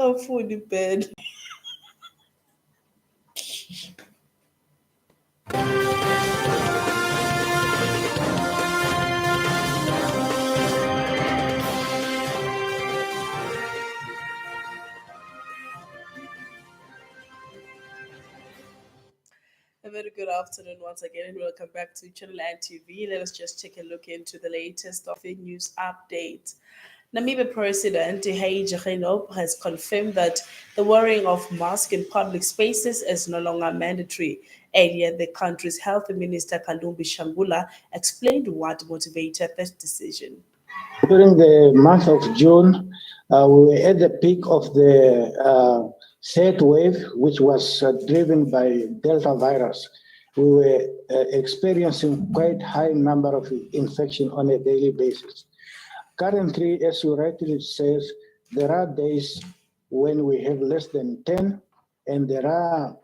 Fully bed. A very good afternoon once again, and welcome back to Channel Nine TV. Let us just take a look into the latest of the news update. Namibia President Hage Geingob has confirmed that the wearing of masks in public spaces is no longer mandatory. Earlier, the country's health minister Kalumbi Shangula explained what motivated this decision. During the month of June, we were at the peak of the third wave, which was driven by Delta virus. We were experiencing quite high number of infection on a daily basis. Currently, as you rightly says, there are days when we have less than 10, and there are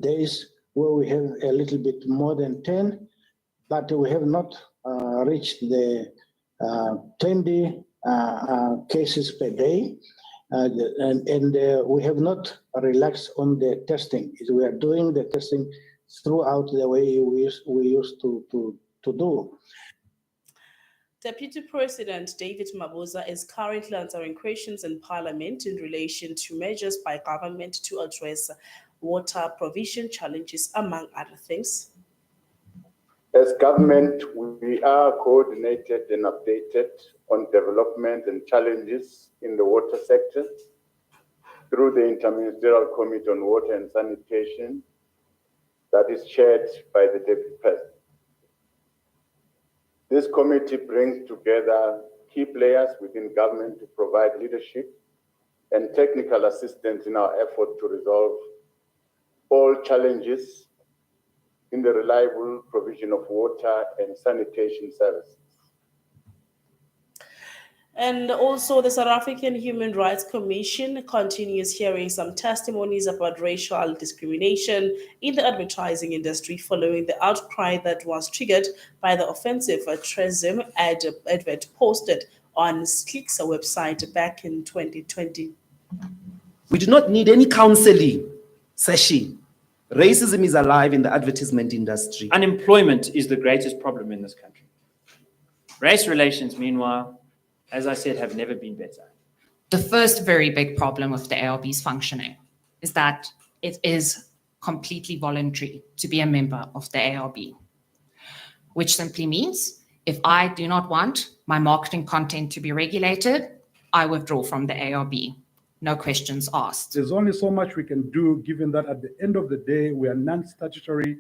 days where we have a little bit more than 10, but we have not reached the 20 cases per day, and we have not relaxed on the testing. We are doing the testing throughout the way we used to do. Deputy President David Mabuza is currently answering questions in Parliament in relation to measures by government to address water provision challenges, among other things. As government, we are coordinated and updated on development and challenges in the water sector through the Interministerial Committee on Water and Sanitation that is chaired by the Deputy President. This committee brings together key players within government to provide leadership and technical assistance in our effort to resolve all challenges in the reliable provision of water and sanitation services. And also, the South African Human Rights Commission continues hearing some testimonies about racial discrimination in the advertising industry following the outcry that was triggered by the offensive racism advert posted on Sahrc's website back in 2020. We do not need any counseling session. Racism is alive in the advertisement industry. Unemployment is the greatest problem in this country. Race relations, meanwhile, as I said, have never been better. The first very big problem with the ARB's functioning is that it is completely voluntary to be a member of the ARB, which simply means if I do not want my marketing content to be regulated, I withdraw from the ARB. No questions asked. There's only so much we can do, given that at the end of the day, we are non-statutory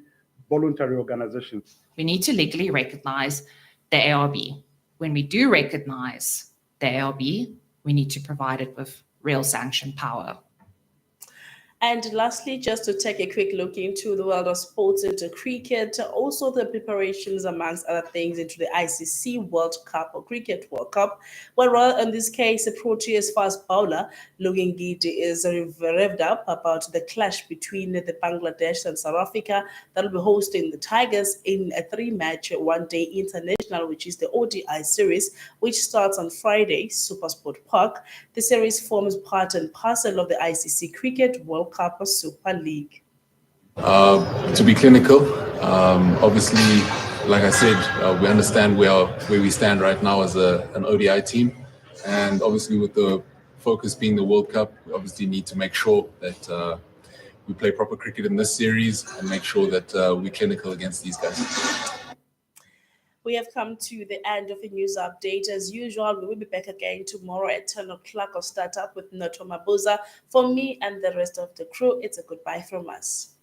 voluntary organizations. We need to legally recognize the ARB. When we do recognize the ARB, we need to provide it with real sanction power. And lastly, just to take a quick look into the world of sports, into cricket, also the preparations, amongst other things, into the ICC World Cup or Cricket World Cup, where in this case, the Proteas fast bowler Lugengidi is revved up about the clash between the Bangladesh and South Africa that will be hosting the Tigers in a 3-match one-day international, which is the ODI series, which starts on Friday, SuperSport Park. The series forms part and parcel of the ICC Cricket World Cup Super League. To be clinical, obviously, like I said, we understand where we stand right now as an ODI team, and obviously with the focus being the World Cup, we obviously need to make sure that we play proper cricket in this series and make sure that we're clinical against these guys. We have come to the end of the news update. As usual, we will be back again tomorrow at 10 o'clock. I'll start up with Noto Mabuza. For me and the rest of the crew, it's a goodbye from us.